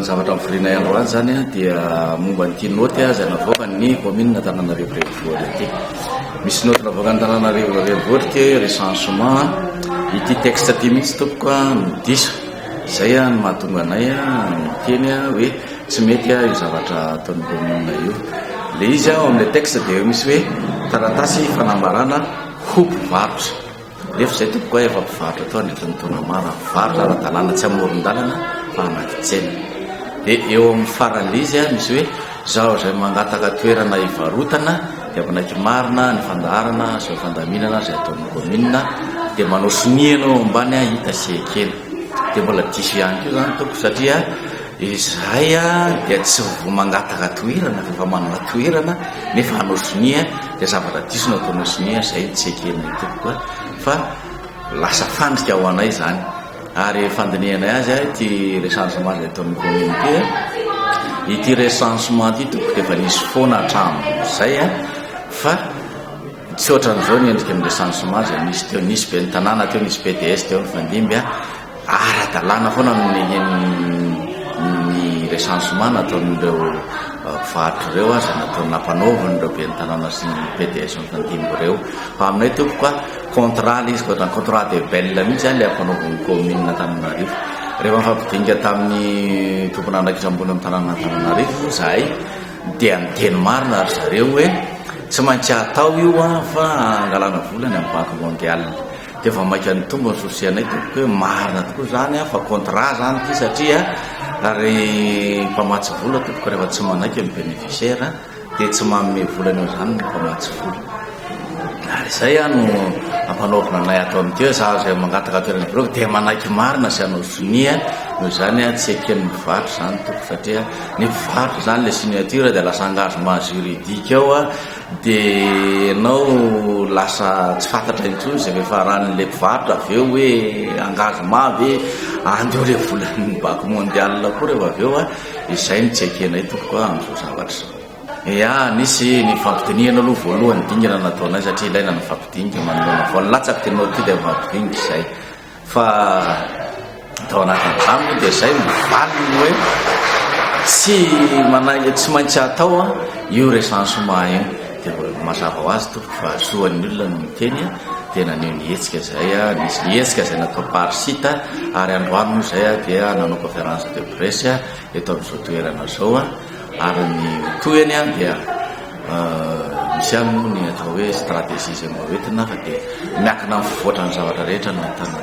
zavatra mivoriana androany zany a dia momba nyity noty a zay navoaka ny commune Antananarivo renivohitra ity. Misy noty navoaka ny Antananarivo renivohitra ty recensement ity texte ty mihitsy tompoko a nodiso zay a ny mahatonga anay a miteny a hoe tsy mety a io zavatra ataon'ny commune io. Le izy ao amin'le texte dia misy hoe taratasy fanambarana ho mpivarotra. Rehefa zay tompoko a efa mpivarotra atao anetiny taona maro mivarotra ara-dalàna tsy amoron-dalana fa anaty tsena. Dia eo amin'ny faran'le izy a misy hoe zaho zay mangataka toerana hivarotana dia manaiky marina ny fandaharana sy ny fandaminana zay ataon'ny commune dia manao sinianao ambany a hita sekely. Dia mbola diso ihany koa zany tompoko satria izahay a dia tsy mangataka toerana fa manana toerana nefa hanao sonia dia zavatra diso no ataonao sonia zay tsy eken'ny tompoko fa lasa fandrika ho anay zany. Ary fandinianay azy a ity recensement zay ataon'ny commune ity recensement ity tompoko dia efa nisy foana hatramin'ny zay a fa tsy ohatran'izao ny endrika amin'ny recensement zay nisy teo, nisy be ny tanàna teo, nisy PDS teo ny fandimby a ara-dalàna foana ny recensement nataon'ireo mpivarotra ireo a zay nataony nampanaovan'ireo be ny tanàna sy ny PDS ny fandimby ireo. Fa aminay tompoko a contrat le izy ko ohatran'ny contrat de belle mihitsy zany le ampanaovan'ny commune Antananarivo. Rehefa mifampidinika tamin'ny tompona andraikisambony amin'ny tanàna Antananarivo zahay dia miteny marina ary zareo hoe tsy maintsy atao io a fa angalana volany amin'ny banque mondiale. Dia efa maika ny tombo ny sosianay tompoko hoe marina tokoa zany a fa contrat zany ty satria ary mpamatsy vola tompoko rehefa tsy manaiky amin'ny bénéficiaire dia tsy manome volany eo zany ny mpamatsy vola. Ary zay a no ampanaovana anay atao amin'ity zaho zay mangataka toerana biroko dia manaiky marina sy hanao sonia noho zany a tsy eken'ny mpivarotra zany tompoko satria ny mpivarotra zany le signature dia lasa engagement juridique ao a dia ianao lasa tsy fantatra intsony zay efa ran'le mpivarotra avy eo hoe engagement ve andeo le volan'ny banque mondiale koa rehefa avy eo a izay no tsy ekenay tompoko amin'izao zavatra zao. Ya nisy ny fampidiniana aloha voalohany dingana nataonay satria ilaina ny fampidinika manoloana vola latsaky tena ty dia fampidinika izay fa atao anatin'izany dia izay mivaliny hoe tsy maintsy atao a io recensement io. Dia mazava ho azy tompoko fa azohan'ny olona no miteny a tena neo nihetsika zay a nisy nihetsika zay natao par site ary androany moa zay a dia nanao conférence de presse eto amin'izao toerana zao a. Ary ny toeny a dia misy aminy ny atao hoe stratégie zay mahoetina fa dia miakina amin'ny fivoatra ny zavatra rehetra no atana.